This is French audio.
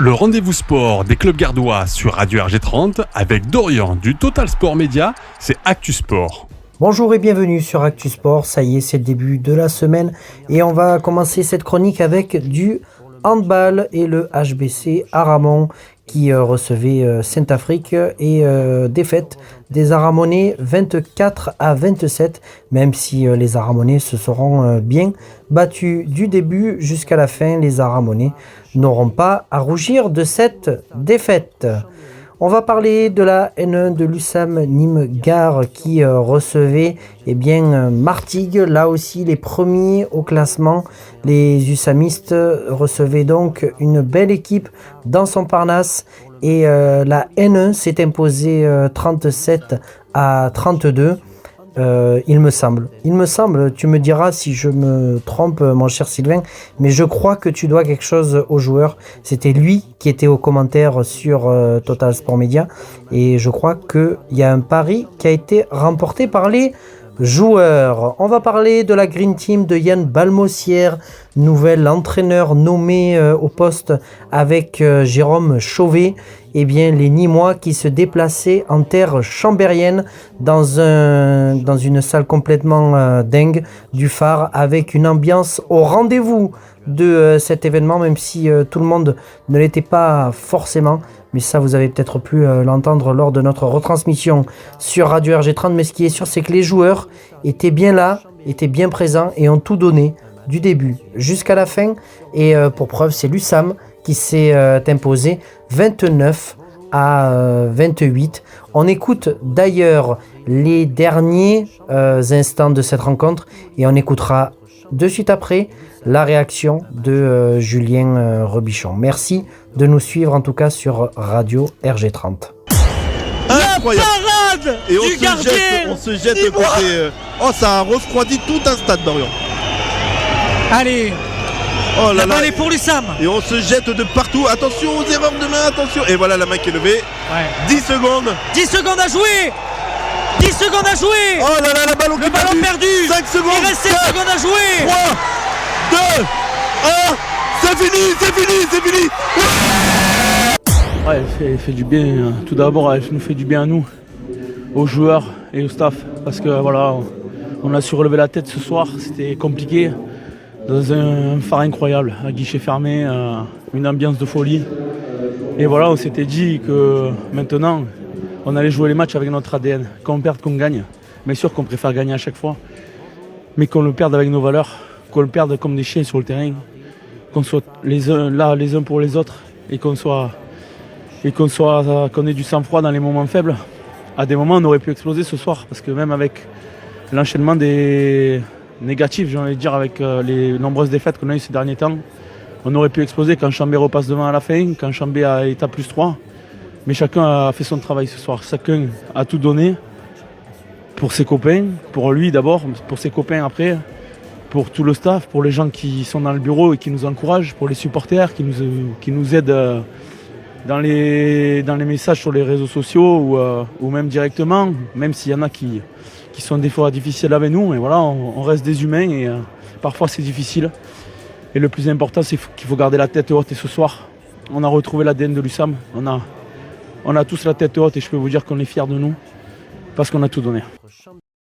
Le rendez-vous sport des clubs gardois sur Radio RG30 avec Dorian du Total Sport Média, c'est Actu Sport. Bonjour et bienvenue sur Actu Sport, ça y est, c'est le début de la semaine et on va commencer cette chronique avec du handball et le HBC Aramon qui recevait Saint-Afrique et défaite des Aramonais 24-27, même si les Aramonais se seront bien battus du début jusqu'à la fin, les Aramonais n'auront pas à rougir de cette défaite. On va parler de la N1 de l'USAM Nîmes-Gare qui recevait Martigues. Là aussi, les premiers au classement. Les USAMistes recevaient donc une belle équipe dans son Parnasse. Et la N1 s'est imposée 37-32. Il me semble, tu me diras si je me trompe mon cher Sylvain, mais je crois que tu dois quelque chose aux joueurs. C'était lui qui était aux commentaires sur Total Sport Media et je crois qu'il y a un pari qui a été remporté par les joueurs. On va parler de la Green Team de Yann Balmossière, nouvel entraîneur nommé au poste avec Jérôme Chauvet. Les Nîmois qui se déplaçaient en terre chambérienne dans une salle complètement dingue du Phare avec une ambiance au rendez-vous de cet événement, même si tout le monde ne l'était pas forcément. Mais ça, vous avez peut-être pu l'entendre lors de notre retransmission sur Radio RG30. Mais ce qui est sûr, c'est que les joueurs étaient bien là, étaient bien présents et ont tout donné du début jusqu'à la fin. Et pour preuve, c'est l'USAM qui s'est imposé 29-28. On écoute d'ailleurs les derniers instants de cette rencontre et on écoutera de suite après la réaction de Julien Rebichon. Merci de nous suivre en tout cas sur Radio RG30. Incroyable. Parade et du gardien. On se jette côté. Ça a refroidi tout un stade, Dorian. Allez, Oh là la là. balle est pour l'USAM. Et on se jette de partout. Attention aux erreurs de main, attention. Et voilà la main qui est levée. 10 secondes. 10 secondes à jouer. 10 secondes à jouer. Oh là là, la balle Le ballon perdu. 5 secondes. Il reste 7 secondes à jouer. 3, 2, 1. C'est fini. Ouais, elle fait du bien. Tout d'abord, elle nous fait du bien à nous, aux joueurs et au staff. Parce que voilà, on a su relever la tête ce soir. C'était compliqué. Dans un phare incroyable, à guichet fermé, une ambiance de folie. Et voilà, on s'était dit que maintenant, on allait jouer les matchs avec notre ADN. Qu'on perde, qu'on gagne. Bien sûr qu'on préfère gagner à chaque fois. Mais qu'on le perde avec nos valeurs. Qu'on le perde comme des chiens sur le terrain. Qu'on soit les uns là, les uns pour les autres. Et qu'on ait du sang-froid dans les moments faibles. À des moments, on aurait pu exploser ce soir. Parce que même avec l'enchaînement des négatifs, j'ai envie de dire, avec les nombreuses défaites qu'on a eues ces derniers temps, on aurait pu exploser quand Chambé repasse devant à la fin, quand Chambé est à +3. Mais chacun a fait son travail ce soir. Chacun a tout donné pour ses copains, pour lui d'abord, pour ses copains après, pour tout le staff, pour les gens qui sont dans le bureau et qui nous encouragent, pour les supporters qui nous aident dans les messages sur les réseaux sociaux ou même directement, même s'il y en a qui sont des fois difficiles avec nous. Et voilà, on reste des humains et parfois c'est difficile. Et le plus important, c'est qu'il faut garder la tête haute. Et ce soir, on a retrouvé l'ADN de l'USAM. On a tous la tête haute et je peux vous dire qu'on est fiers de nous parce qu'on a tout donné.